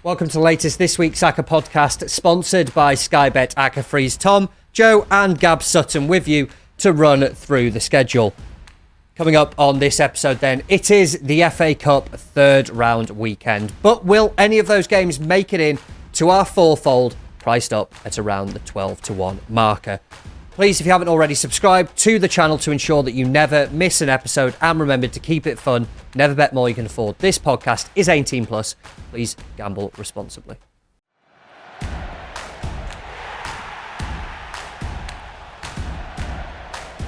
Welcome to the latest This Week's Acca podcast, sponsored by Sky Bet Acca Freeze. Tom, Joe and Gab Sutton with you to run through the schedule. Coming up on this episode then, it is the FA Cup third round weekend. But will any of those games make it in to our fourfold, priced up at around the 12-1 marker? Please, if you haven't already, subscribe to the channel to ensure that you never miss an episode, and remember to keep it fun. Never bet more you can afford. This podcast is 18 plus. Please gamble responsibly.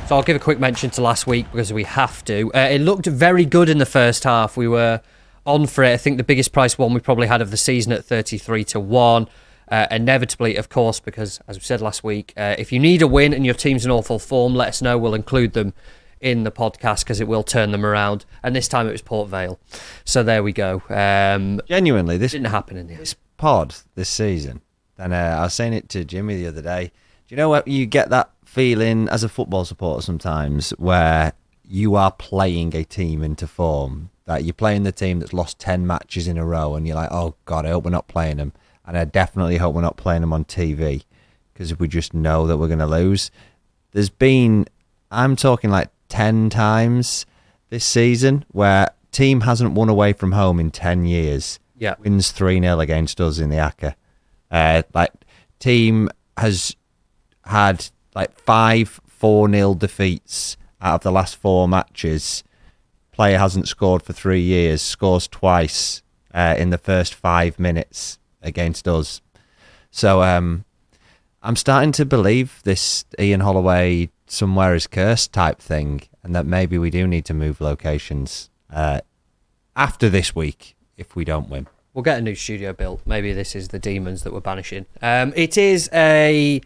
So I'll give a quick mention to last week because we have to. It looked very good in the first half. We were on for it. I think the biggest price one we probably had of the season at 33-1. Inevitably, of course, because as we said last week, if you need a win and your team's in awful form, let us know. We'll include them in the podcast because it will turn them around. And this time it was Port Vale. So there we go. Genuinely, this didn't happen in the end. This pod this season, and I was saying it to Jimmy the other day, do you know what, you get that feeling as a football supporter sometimes where you are playing a team into form, that you're playing the team that's lost 10 matches in a row and you're like, oh God, I hope we're not playing them. And I definitely hope we're not playing them on TV because we just know that we're going to lose. There's been, I'm talking like 10 times this season where team hasn't won away from home in 10 years. Yeah. Wins 3-0 against us in the Acca. Team has had like 5 4-0 defeats out of the last 4 matches. Player hasn't scored for 3 years, scores twice in the first 5 minutes against us. So I'm starting to believe this Ian Holloway somewhere is cursed type thing, and that maybe we do need to move locations after this week if we don't win. We'll get a new studio built. Maybe this is the demons that we're banishing. It is a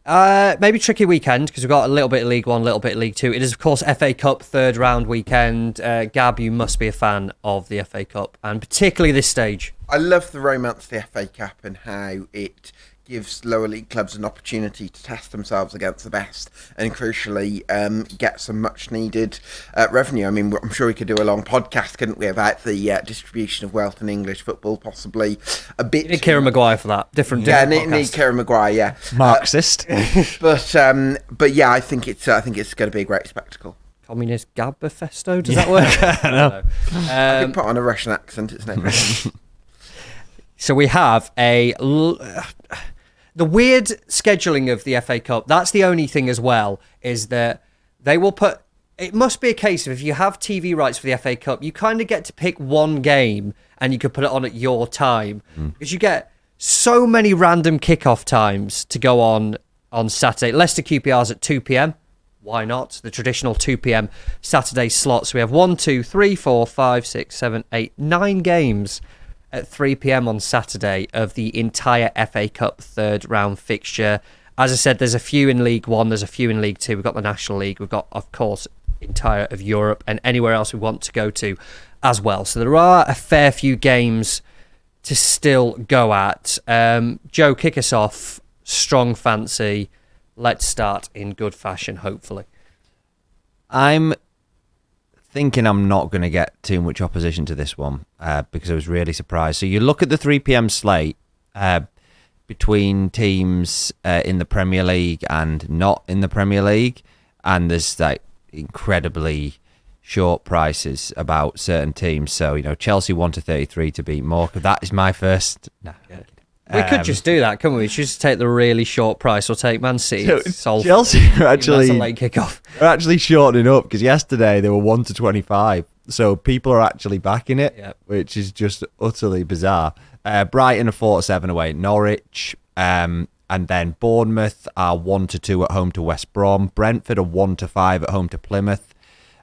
maybe tricky weekend because we've got a little bit of League One, a little bit of League Two. It is, of course, FA Cup third round weekend. Gab, you must be a fan of the FA Cup, and particularly this stage. I love the romance of the FA Cup and how it gives lower league clubs an opportunity to test themselves against the best and crucially get some much needed revenue. I mean, I'm sure we could do a long podcast, couldn't we, about the distribution of wealth in English football, possibly a bit. You need Kieran Maguire for that. Different need Kieran Maguire, yeah. Marxist. But yeah, I think it's going to be a great spectacle. Communist Gabberfesto, does that work? No. I can put on a Russian accent, it's no problem. So we have the weird scheduling of the FA Cup. That's the only thing as well, is that they will put, it must be a case of if you have TV rights for the FA Cup, you kind of get to pick one game and you could put it on at your time because you get so many random kickoff times to go on Saturday. Leicester QPR's at 2 p.m. Why not? The traditional 2 p.m. Saturday slot. So we have 1, 2, 3, 4, 5, 6, 7, 8, 9 games at 3 p.m. on Saturday of the entire FA Cup third round fixture. As I said, there's a few in League One, there's a few in League Two. We've got the National League, we've got, of course, entire of Europe and anywhere else we want to go to as well. So there are a fair few games to still go at. Joe, kick us off. Strong fancy. Let's start in good fashion, hopefully. I'm thinking I'm not going to get too much opposition to this one because I was really surprised. So you look at the 3 p.m. slate between teams in the Premier League and not in the Premier League, and there's like incredibly short prices about certain teams. So, you know, Chelsea 1-33 to beat Morecambe. That is my first... No, we could just do that, couldn't we? We should just take the really short price or take Man City. Chelsea are actually, that's a late kickoff. Are actually shortening up because yesterday they were 1-25. So people are actually backing it, which is just utterly bizarre. Brighton are 4-7 away at Norwich. And then Bournemouth are 1-2 at home to West Brom. Brentford are 1-5 at home to Plymouth.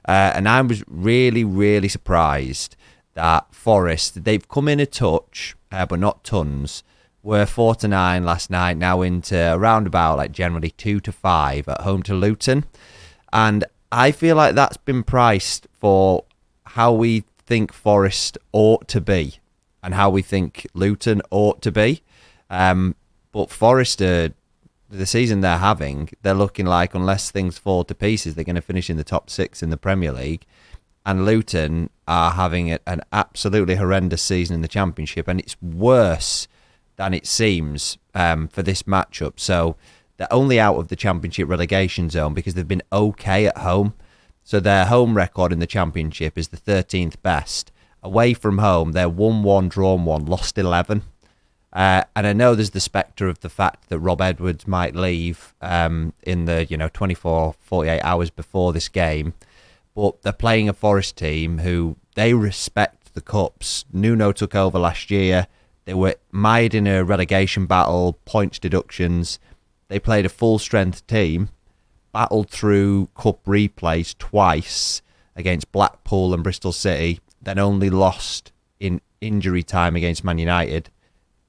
And I was really, really surprised that Forest, they've come in a touch, but not tons. Were 4-9 last night, now into around about like generally 2-5 at home to Luton. And I feel like that's been priced for how we think Forest ought to be and how we think Luton ought to be. But Forest, the season they're having, they're looking like, unless things fall to pieces, they're going to finish in the top 6 in the Premier League. and Luton are having an absolutely horrendous season in the Championship, and it's worse than it seems for this matchup. So they're only out of the Championship relegation zone because they've been okay at home. So their home record in the Championship is the 13th best. Away from home, they're 1-1, drawn 1, lost 11. And I know there's the spectre of the fact that Rob Edwards might leave in the 24, 48 hours before this game. But they're playing a Forest team who they respect the cups. Nuno took over last year. They were mired in a relegation battle, points deductions. They played a full-strength team, battled through cup replays twice against Blackpool and Bristol City, then only lost in injury time against Man United.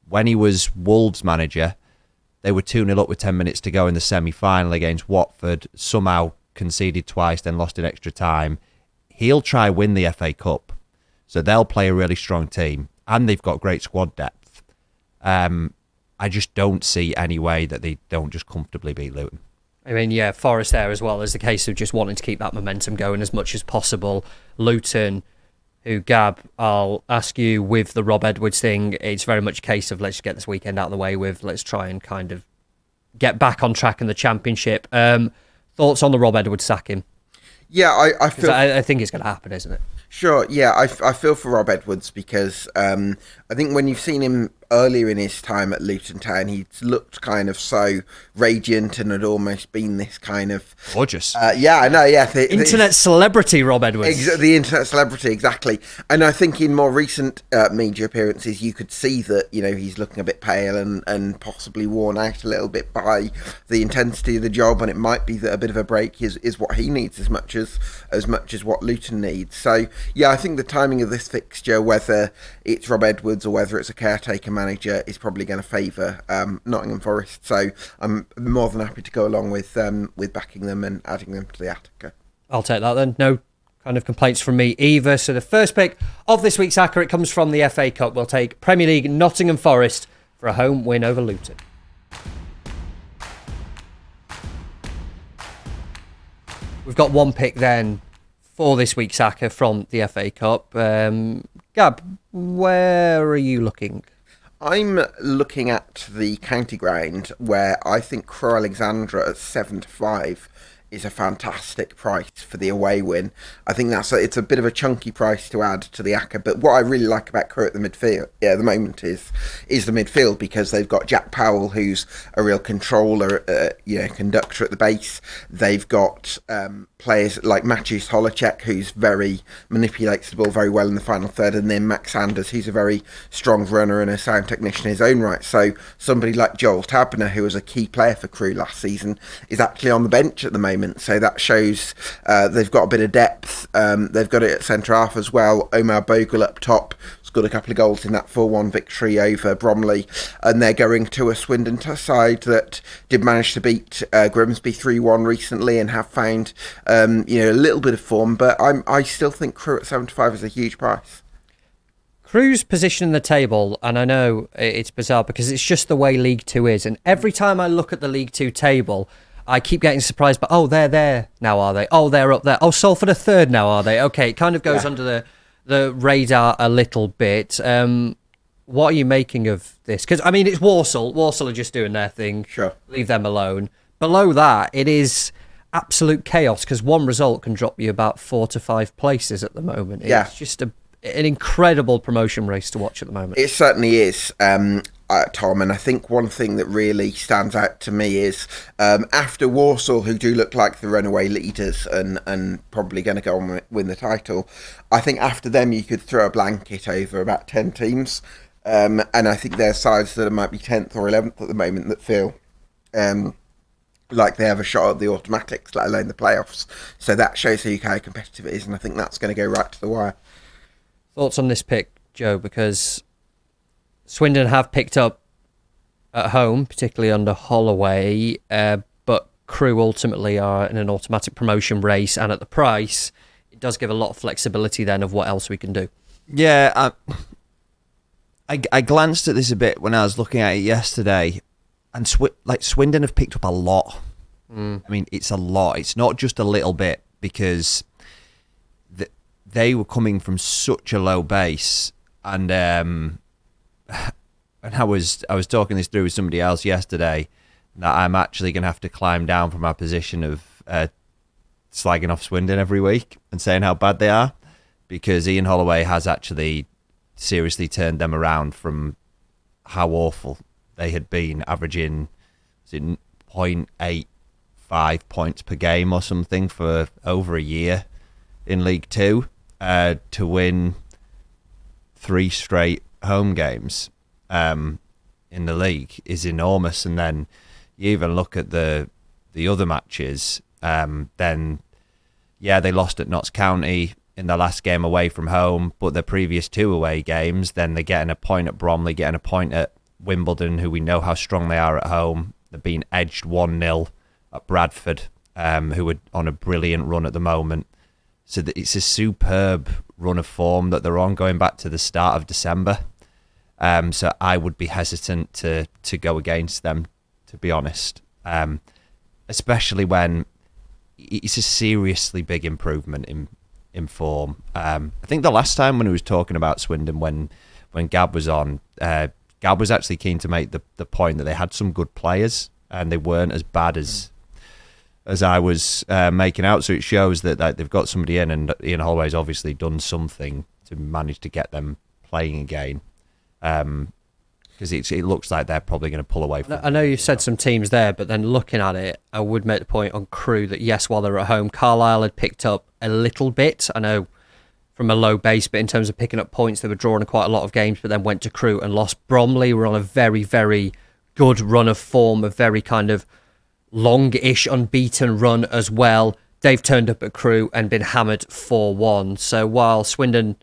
When he was Wolves manager, they were 2-0 up with 10 minutes to go in the semi-final against Watford, somehow conceded twice, then lost in extra time. He'll try win the FA Cup. So they'll play a really strong team, and they've got great squad depth. I just don't see any way that they don't just comfortably beat Luton. I mean, yeah, Forest there as well is the case of just wanting to keep that momentum going as much as possible. Luton, who, Gab, I'll ask you with the Rob Edwards thing, it's very much a case of let's get this weekend out of the way with, let's try and kind of get back on track in the Championship. Thoughts on the Rob Edwards sacking? Yeah, I feel... I think it's going to happen, isn't it? Sure, yeah, I feel for Rob Edwards because I think when you've seen him earlier in his time at Luton Town, he's looked kind of so radiant and had almost been this kind of... Gorgeous. Yeah, I know, yeah. Internet celebrity Rob Edwards. The internet celebrity, exactly. And I think in more recent media appearances, you could see that, he's looking a bit pale and possibly worn out a little bit by the intensity of the job, and it might be that a bit of a break is what he needs as much as what Luton needs. So, yeah, I think the timing of this fixture, whether it's Rob Edwards or whether it's a caretaker manager, is probably going to favour Nottingham Forest. So I'm more than happy to go along with backing them and adding them to the Acca. I'll take that then. No kind of complaints from me either. So the first pick of this week's Acca, it comes from the FA Cup. We'll take Premier League Nottingham Forest for a home win over Luton. We've got one pick then for this week's Acca from the FA Cup. Gab, where are you looking? I'm looking at the county ground where I think Crewe Alexandra at 7-5 is a fantastic price for the away win. I think it's a bit of a chunky price to add to the Acca, but what I really like about Crewe at the midfield, at the moment, is the midfield, because they've got Jack Powell, who's a real controller, conductor at the base. They've got players like Maciej Holacek, who's manipulates the ball very well in the final third, and then Max Sanders, who's a very strong runner and a sound technician in his own right. So somebody like Joel Tabner, who was a key player for Crewe last season, is actually on the bench at the moment. So that shows they've got a bit of depth. They've got it at centre half as well. Omar Bogle up top scored a couple of goals in that 4-1 victory over Bromley, and they're going to a Swindon side that did manage to beat Grimsby 3-1 recently and have found a little bit of form. But I still think Crewe at 7-5 is a huge price. Crewe's position in the table, and I know it's bizarre because it's just the way League Two is, and every time I look at the League Two table, I keep getting surprised, but they're there now, are they? Oh, they're up there. Oh, Salford are third now, are they? Okay, it kind of goes under the radar a little bit. What are you making of this? Because, I mean, it's Walsall. Walsall are just doing their thing. Sure. Leave them alone. Below that, it is absolute chaos because one result can drop you about 4 to 5 places at the moment. It's just an incredible promotion race to watch at the moment. It certainly is. Tom, and I think one thing that really stands out to me is after Walsall, who do look like the runaway leaders and probably going to go on and win the title, I think after them you could throw a blanket over about 10 teams, and I think there are sides that might be 10th or 11th at the moment that feel like they have a shot at the automatics, let alone the playoffs. So that shows you how competitive it is, and I think that's going to go right to the wire. Thoughts on this pick, Joe? Because Swindon have picked up at home, particularly under Holloway, but Crewe ultimately are in an automatic promotion race, and at the price, it does give a lot of flexibility then of what else we can do. Yeah, I glanced at this a bit when I was looking at it yesterday, and Swindon have picked up a lot. I mean, it's a lot. It's not just a little bit, because they were coming from such a low base, and I was talking this through with somebody else yesterday, that I'm actually going to have to climb down from our position of slagging off Swindon every week and saying how bad they are, because Ian Holloway has actually seriously turned them around from how awful they had been, averaging 0.85 points per game or something for over a year in League Two, to win 3 straight home games in the league is enormous. And then you even look at the other matches, then they lost at Notts County in the last game away from home, but the previous 2 away games, then they're getting a point at Bromley, getting a point at Wimbledon, who we know how strong they are at home. They're being edged 1-0 at Bradford, who are on a brilliant run at the moment. So it's a superb run of form that they're on, going back to the start of December. So I would be hesitant to go against them, to be honest, especially when it's a seriously big improvement in form. I think the last time when he was talking about Swindon, when Gab was on, Gab was actually keen to make the point that they had some good players and they weren't as bad as I was making out. So it shows that they've got somebody in, and Ian Holloway's obviously done something to manage to get them playing again. Because it looks like they're probably going to pull away from. I know you've said some teams there, but then looking at it, I would make the point on Crewe that yes, while they're at home, Carlisle had picked up a little bit. I know from a low base, but in terms of picking up points, they were drawing quite a lot of games, but then went to Crewe and lost. Bromley were on a very, very good run of form, a very kind of long-ish unbeaten run as well. They've turned up at Crewe and been hammered 4-1. So while Swindon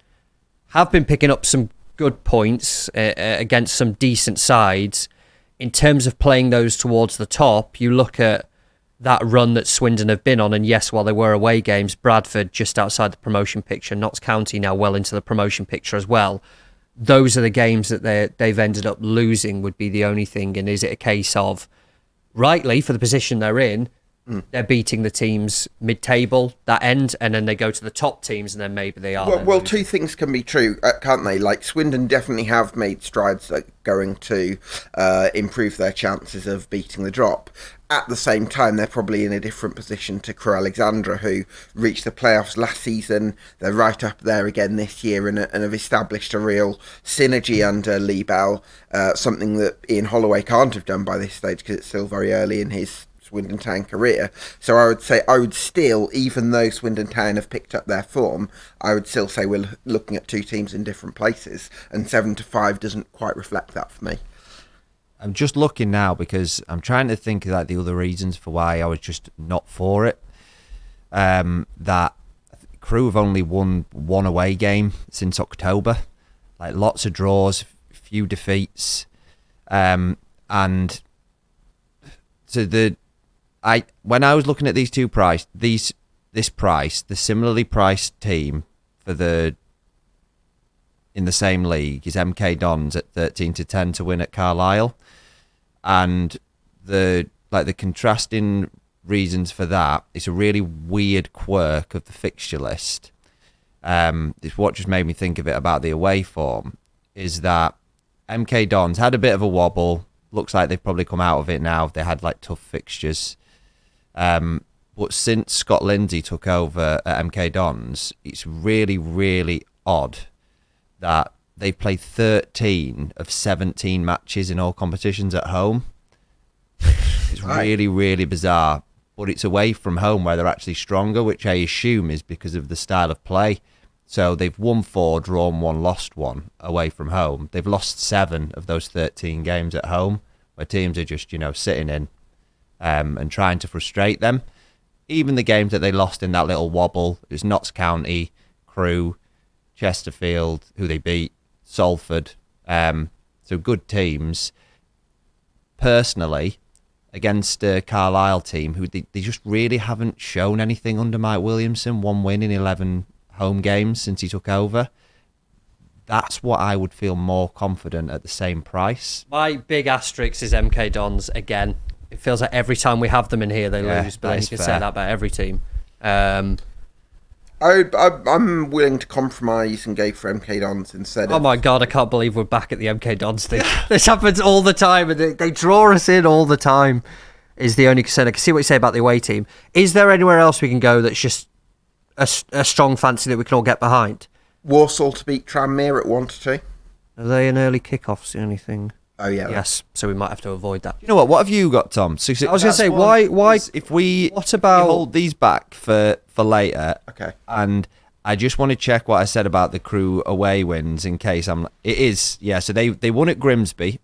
have been picking up some good points against some decent sides, in terms of playing those towards the top, you look at that run that Swindon have been on, and yes, while they were away games, Bradford just outside the promotion picture, Notts County now well into the promotion picture as well. Those are the games that they've ended up losing, would be the only thing. And is it a case of, rightly, for the position they're in, they're beating the teams mid-table, that end, and then they go to the top teams, and then maybe they are. Well, 2 things can be true, can't they? Like, Swindon definitely have made strides that are going to improve their chances of beating the drop. At the same time, they're probably in a different position to Crewe Alexandra, who reached the playoffs last season. They're right up there again this year and have established a real synergy under Lee Bell, something that Ian Holloway can't have done by this stage because it's still very early in his Swindon Town career. So I would still, even though Swindon Town have picked up their form, I would still say we're looking at 2 teams in different places, and 7-5 doesn't quite reflect that for me. I'm just looking now because I'm trying to think of the other reasons for why I was just not for it. That Crewe have only won 1 away game since October, like lots of draws, few defeats, and so when I was looking at these 2 this price, the similarly priced team in the same league is MK Dons at 13-10 to win at Carlisle. And the contrasting reasons for that, it's a really weird quirk of the fixture list. It's what just made me think of it about the away form, is that MK Dons had a bit of a wobble. Looks like they've probably come out of it now. They had tough fixtures. But since Scott Lindsay took over at MK Dons, it's really, really odd that they've played 13 of 17 matches in all competitions at home. It's really, really bizarre. But it's away from home where they're actually stronger, which I assume is because of the style of play. So they've won 4, drawn 1, lost 1 away from home. They've lost 7 of those 13 games at home, where teams are just, sitting in and trying to frustrate them. Even the games that they lost in that little wobble, it was Notts County, Crewe, Chesterfield, who they beat, Salford. So good teams. Personally, against a Carlisle team who they just really haven't shown anything under Mike Williamson. 1 win in 11 home games since he took over. That's what I would feel more confident at the same price. My big asterisk is MK Dons again. It feels like every time we have them in here they lose, but then you can say that about every team. I'm willing to compromise and go for MK Dons instead. Oh my God, I can't believe we're back at the MK Dons thing. This happens all the time, and they draw us in all the time, is the only concern. I can see what you say about the away team. Is there anywhere else we can go that's just a strong fancy that we can all get behind? Walsall to beat Tranmere at 1-2. Are they an early kickoffs, the only thing? Oh, yeah. Yes, so we might have to avoid that. You know what have you got, Tom? So, I was going to say, why? If we What about hold these back for later? Okay. And I just want to check what I said about the Crewe away wins in case it is, yeah. So they won at Grimsby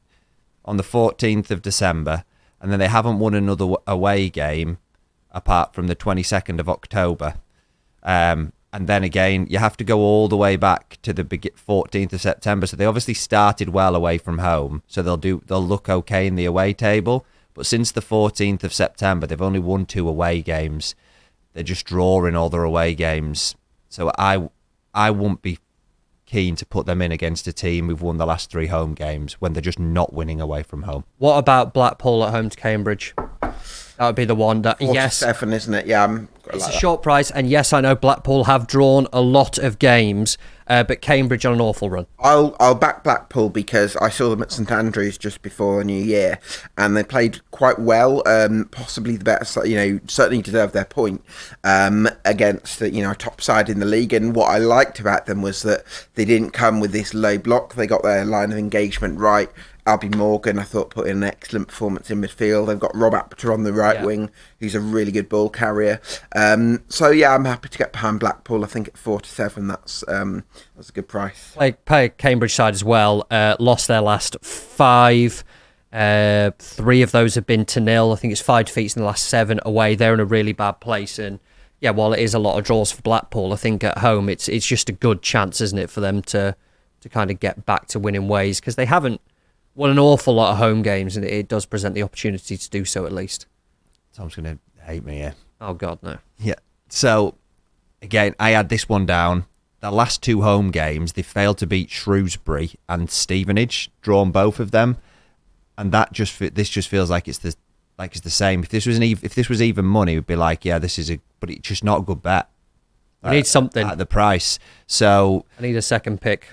on the 14th of December, and then they haven't won another away game apart from the 22nd of October. And then again, you have to go all the way back to the 14th of September. So they obviously started well away from home. So they'll look okay in the away table. But since the 14th of September, they've only won 2 away games. They're just drawing all their away games. So I won't be keen to put them in against a team who've won the last 3 home games when they're just not winning away from home. What about Blackpool at home to Cambridge? That would be the one that, yes. 7, isn't it? Yeah, It's a short price, and yes, I know Blackpool have drawn a lot of games, but Cambridge on an awful run. I'll back Blackpool because I saw them at St Andrews just before the New Year, and they played quite well. Possibly the better, certainly deserved their point against a top side in the league. And what I liked about them was that they didn't come with this low block. They got their line of engagement right. Albie Morgan, I thought, put in an excellent performance in midfield. They've got Rob Apter on the right wing, who's a really good ball carrier. So yeah, I'm happy to get behind Blackpool. I think at 4-7, that's a good price. Play Cambridge side as well. Lost their last 5. 3 of those have been to nil. I think it's 5 defeats in the last 7 away. They're in a really bad place, and yeah, while it is a lot of draws for Blackpool, I think at home it's just a good chance, isn't it, for them to kind of get back to winning ways, because they haven't won an awful lot of home games, and it does present the opportunity to do so at least. Tom's going to hate me here. Oh, God, no. Yeah. So, again, I had this one down. The last 2 home games, they failed to beat Shrewsbury and Stevenage, drawn both of them, and this just feels like it's the same. If this was even money, it would be like, yeah, but it's just not a good bet. We need something at the price. So I need a second pick.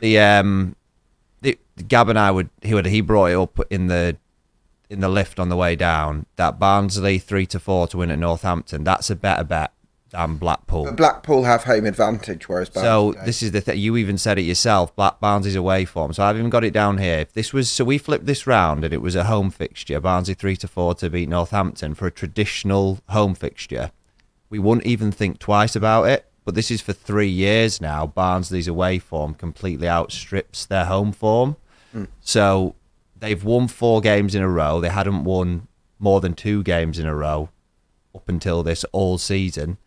The Gab and I he brought it up in the lift on the way down, that Barnsley 3-4 to win at Northampton. That's a better bet than Blackpool. But Blackpool have home advantage, whereas Barnsley this is the thing. You even said it yourself. Barnsley's away form. So I've even got it down here. We flipped this round and it was a home fixture. Barnsley 3-4 to beat Northampton for a traditional home fixture. We wouldn't even think twice about it. But this is for 3 years now. Barnsley's away form completely outstrips their home form. So they've won 4 games in a row. They hadn't won more than 2 games in a row up until this all season.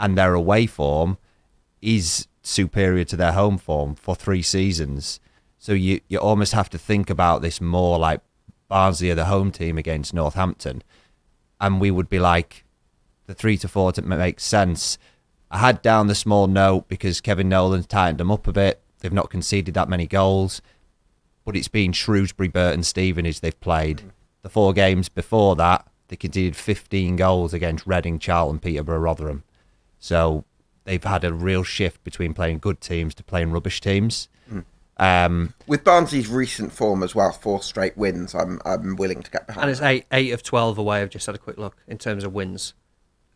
And their away form is superior to their home form for 3 seasons. So you almost have to think about this more like Barnsley are the home team against Northampton. And we would be like, the 3-4 makes sense. I had down the small note because Kevin Nolan's tightened them up a bit. They've not conceded that many goals. But it's been Shrewsbury, Burton, Stevenage they've played. The 4 games before that, they conceded 15 goals against Reading, Charlton, Peterborough, Rotherham. So they've had a real shift between playing good teams to playing rubbish teams. With Barnsley's recent form as well, 4 straight wins, I'm willing to get behind. And it's 8 of 12 away. I've just had a quick look in terms of wins.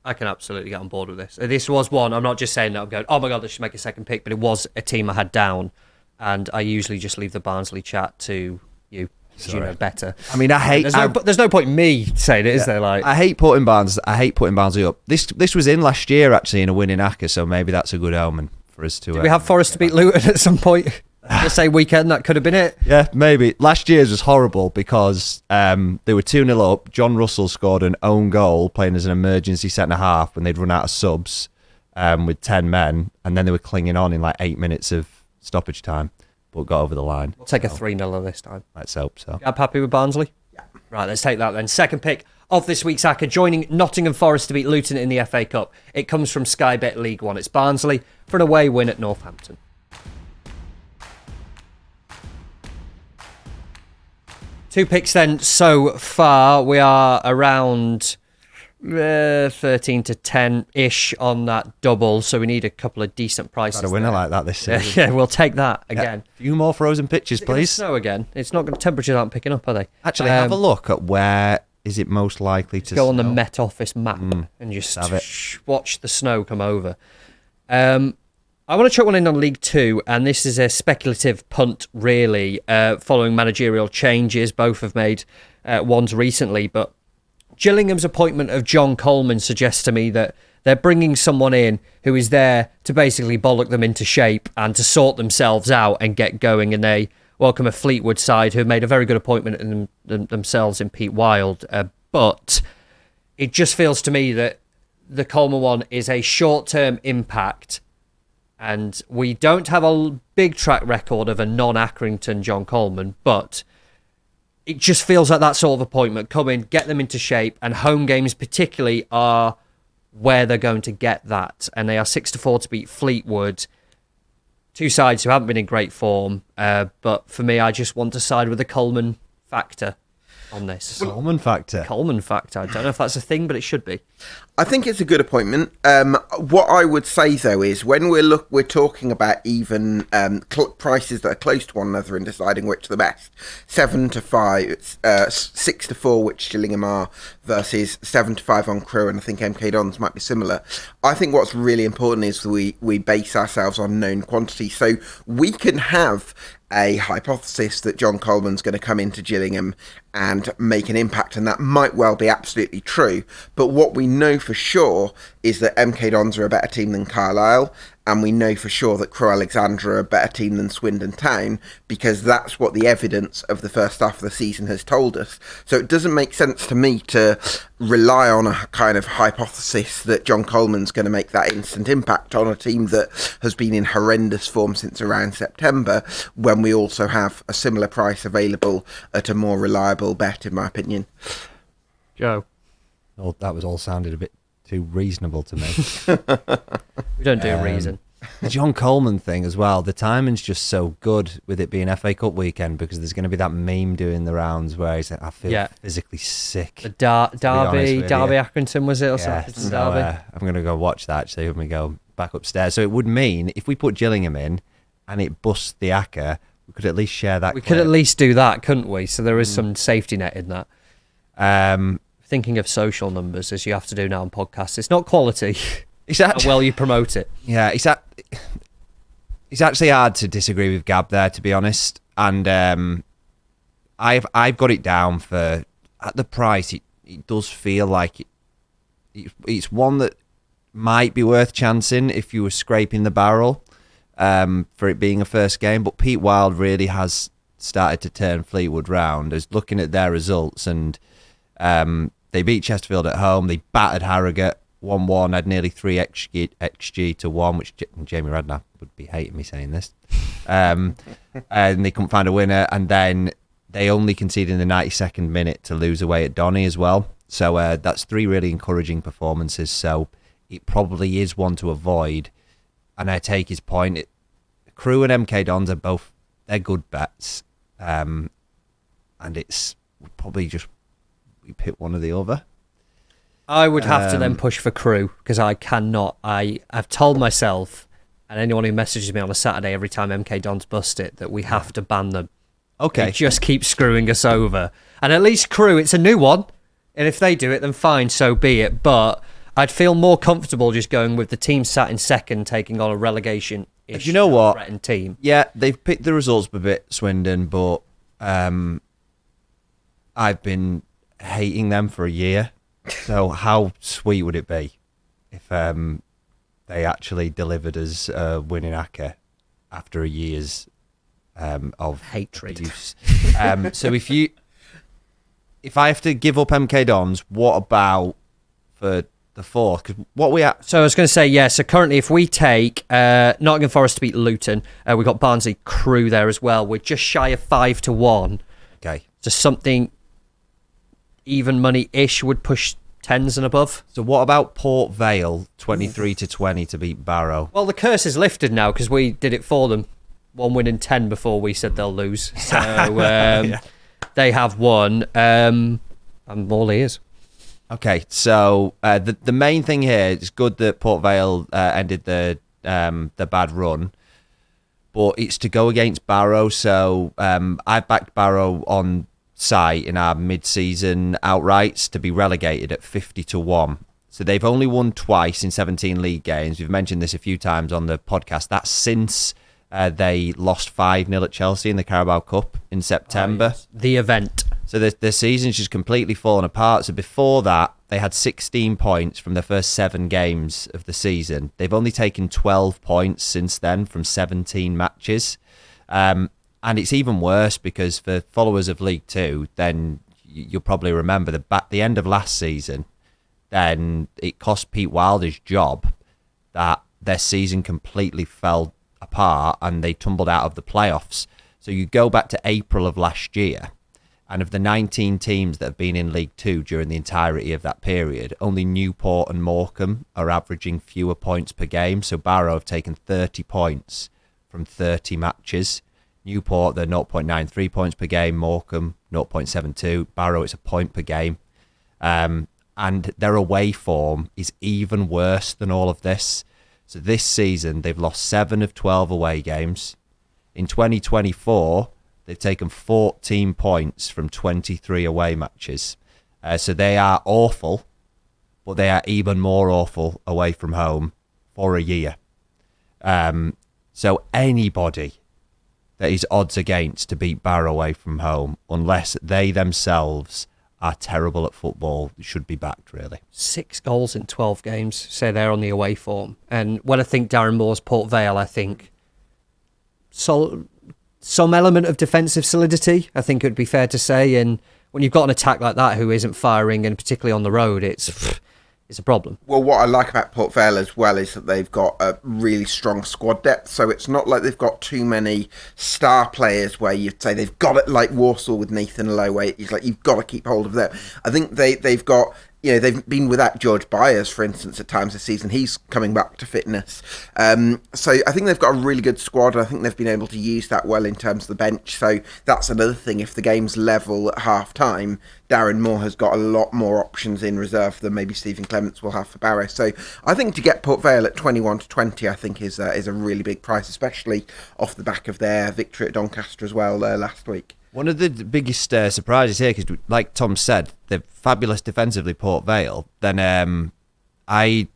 I can absolutely get on board with this. This was one, I'm not just saying that I'm going, oh my God, I should make a second pick, but it was a team I had down, and I usually just leave the Barnsley chat to you, because you know better. I mean, There's no point in me saying it, is there? Like, I hate putting Barnsley up. This was in last year, actually, in a win in Acca, so maybe that's a good omen for us to... Did we have Forest to beat Luton at some point? The same weekend, that could have been it. Yeah, maybe. Last year's was horrible because they were 2-0 up. John Russell scored an own goal playing as an emergency centre-half when they'd run out of subs with 10 men, and then they were clinging on in like 8 minutes of stoppage time, but got over the line. We'll take a 3-0 this time. Let's hope so. I'm happy with Barnsley? Yeah. Right, let's take that then. Second pick of this week's Acca, joining Nottingham Forest to beat Luton in the FA Cup. It comes from Sky Bet League One. It's Barnsley for an away win at Northampton. 2 picks then so far. We are around 13 to 10-ish on that double, so we need a couple of decent prices. Got a winner like that this season. Yeah, we'll take that again. A few more frozen pitches, please. Snow again. It's not going to. Temperatures aren't picking up, are they? Actually, have a look at where is it most likely to go on snow? the Met Office map and just have it. watch the snow come over. I want to chuck one in on League Two, and this is a speculative punt, really, following managerial changes. Both have made ones recently, but Gillingham's appointment of John Coleman suggests to me that they're bringing someone in who is there to basically bollock them into shape and to sort themselves out and get going, and they welcome a Fleetwood side who have made a very good appointment in themselves in Pete Wild. But it just feels to me that the Coleman one is a short-term impact, and we don't have a big track record of a non-Accrington John Coleman, but it just feels like that sort of appointment. Come in, get them into shape, and home games particularly are where they're going to get that. And they are 6-4 to beat Fleetwood. Two sides who haven't been in great form, but for me, I just want to side with the Coleman factor on this. Coleman factor. Coleman factor. I don't know if that's a thing, but it should be. I think it's a good appointment. What I would say though is when we're talking about even prices that are close to one another and deciding which are the best, 7-5, 6-4, which Gillingham are, versus 7-5 on Crewe, and I think MK Dons might be similar. I think what's really important is we base ourselves on known quantity, so we can have a hypothesis that John Coleman's going to come into Gillingham and make an impact, and that might well be absolutely true. But what we know for sure is that MK Dons are a better team than Carlisle, and we know for sure that Crewe Alexandra are a better team than Swindon Town, because that's what the evidence of the first half of the season has told us. So it doesn't make sense to me to rely on a kind of hypothesis that John Coleman's going to make that instant impact on a team that has been in horrendous form since around September, when we also have a similar price available at a more reliable bet, in my opinion. Joe. Oh, that was all sounded a bit too reasonable to me. We don't do reason. The John Coleman thing as well, the timing's just so good with it being FA Cup weekend, because there's going to be that meme doing the rounds where he's like, I feel physically sick. The Derby Accrington, was it? Or something? So, I'm going to go watch that actually when we go back upstairs. So it would mean if we put Gillingham in and it busts the Acca, we could at least share that. We could at least do that, couldn't we? So there is some safety net in that. Thinking of social numbers, as you have to do now on podcasts, it's not quality. It's how well you promote it. Yeah, it's actually hard to disagree with Gab there, to be honest. And I've got it down for, at the price, it does feel like it's one that might be worth chancing if you were scraping the barrel for it being a first game. But Pete Wild really has started to turn Fleetwood round, as looking at their results, and they beat Chesterfield at home, they battered Harrogate 1-1, had nearly 3 XG to 1, which Jamie Radnor would be hating me saying this. And they couldn't find a winner, and then they only conceded in the 92nd minute to lose away at Donny as well. So that's 3 really encouraging performances, so it probably is one to avoid. And I take his point. Crewe and MK Dons are they're good bets, and it's probably just we pick one or the other. I would have to then push for Crewe, because I cannot. I've told myself, and anyone who messages me on a Saturday every time MK Dons bust it, that we have to ban them. Okay. They just keep screwing us over. And at least Crewe, it's a new one. And if they do it, then fine, so be it. But I'd feel more comfortable just going with the team sat in second, taking on a relegation-ish you know what? threatened team. Yeah, they've picked the results a bit, Swindon, but I've been hating them for a year. So how sweet would it be if they actually delivered us winning Acca after a year's of hatred? Abuse. So if I have to give up MK Dons, what about for the fourth? Because what we at? So I was going to say, yeah. So currently, if we take Nottingham Forest to beat Luton, we've got Barnsley Crewe there as well. We're just shy of 5-1. Okay. So something even money-ish would push 10s and above. So what about Port Vale 23-20 to beat Barrow? Well, the curse is lifted now because we did it for them. 1 win in 10 before we said they'll lose. So they have won. I'm all ears. Okay, so the main thing here, it's good that Port Vale ended the bad run, but it's to go against Barrow. So I backed Barrow on site in our mid-season outrights to be relegated at 50-1. So they've only won twice in 17 league games. We've mentioned this a few times on the podcast. That's since they lost 5-0 at Chelsea in the Carabao Cup in September. Oh, yes. The event. So the season's just completely fallen apart. So before that, they had 16 points from their first 7 games of the season. They've only taken 12 points since then from 17 matches. And it's even worse because for followers of League Two, then you'll probably remember that at the end of last season, then it cost Pete Wilder's job that their season completely fell apart and they tumbled out of the playoffs. So you go back to April of last year, and of the 19 teams that have been in League Two during the entirety of that period, only Newport and Morecambe are averaging fewer points per game. So Barrow have taken 30 points from 30 matches. Newport, they're 0.93 points per game. Morecambe, 0.72. Barrow, it's a point per game. And their away form is even worse than all of this. So this season, they've lost 7 of 12 away games. In 2024, they've taken 14 points from 23 away matches. So they are awful, but they are even more awful away from home for a year. So anybody that is odds against to beat Barrow away from home, unless they themselves are terrible at football, should be backed, really. 6 goals in 12 games, say they're on the away form. And when I think Darren Moore's Port Vale, I think some element of defensive solidity, I think it would be fair to say. And when you've got an attack like that who isn't firing, and particularly on the road, it's a problem. Well, what I like about Port Vale as well is that they've got a really strong squad depth. So it's not like they've got too many star players where you'd say they've got it like Warsaw with Nathan Lowe. He's like, you've got to keep hold of them. I think they've got, you know, they've been without George Byers, for instance, at times this season. He's coming back to fitness. So I think they've got a really good squad. I think they've been able to use that well in terms of the bench. So that's another thing. If the game's level at half-time, Darren Moore has got a lot more options in reserve than maybe Stephen Clements will have for Barrow. So I think to get Port Vale at 21-20, I think is a really big price, especially off the back of their victory at Doncaster as well last week. One of the biggest surprises here, because like Tom said, they're fabulous defensively, Port Vale. Then I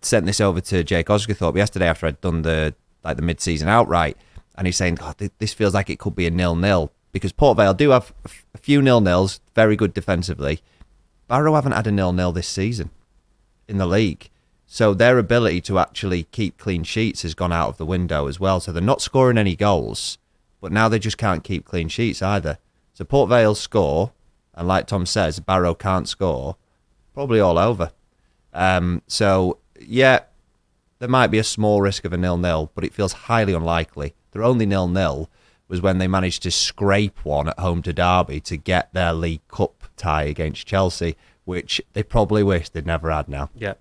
sent this over to Jake Osgathorpe yesterday after I'd done the mid-season outright, and he's saying, this feels like it could be a 0-0, because Port Vale do have a few 0-0s, very good defensively. Barrow haven't had a 0-0 this season in the league. So their ability to actually keep clean sheets has gone out of the window as well. So they're not scoring any goals, but now they just can't keep clean sheets either. So Port Vale score, and like Tom says, Barrow can't score, probably all over. So, yeah, there might be a small risk of a 0-0, but it feels highly unlikely. Their only 0-0 was when they managed to scrape one at home to Derby to get their League Cup tie against Chelsea, which they probably wish they'd never had now. Yeah.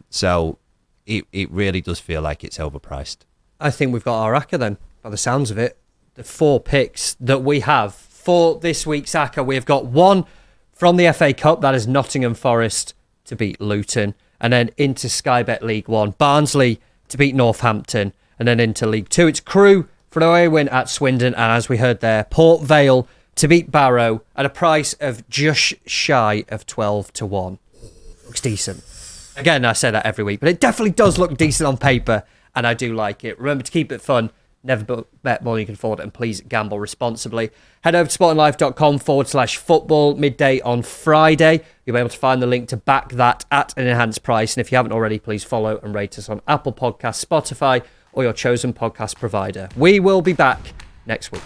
So it really does feel like it's overpriced. I think we've got our Acca then, by the sounds of it. The 4 picks that we have for this week's Acca, we've got one from the FA Cup, that is Nottingham Forest to beat Luton, and then into Sky Bet League 1, Barnsley to beat Northampton, and then into League 2, it's Crewe for an away win at Swindon, and as we heard there, Port Vale to beat Barrow at a price of just shy of 12-1. Looks decent. Again, I say that every week, but it definitely does look decent on paper, and I do like it. Remember to keep it fun, never bet more than you can afford, and please gamble responsibly. Head over to sportinglife.com/football midday on Friday. You'll be able to find the link to back that at an enhanced price, and if you haven't already, please follow and rate us on Apple Podcasts, Spotify, or your chosen podcast provider. We will be back next week.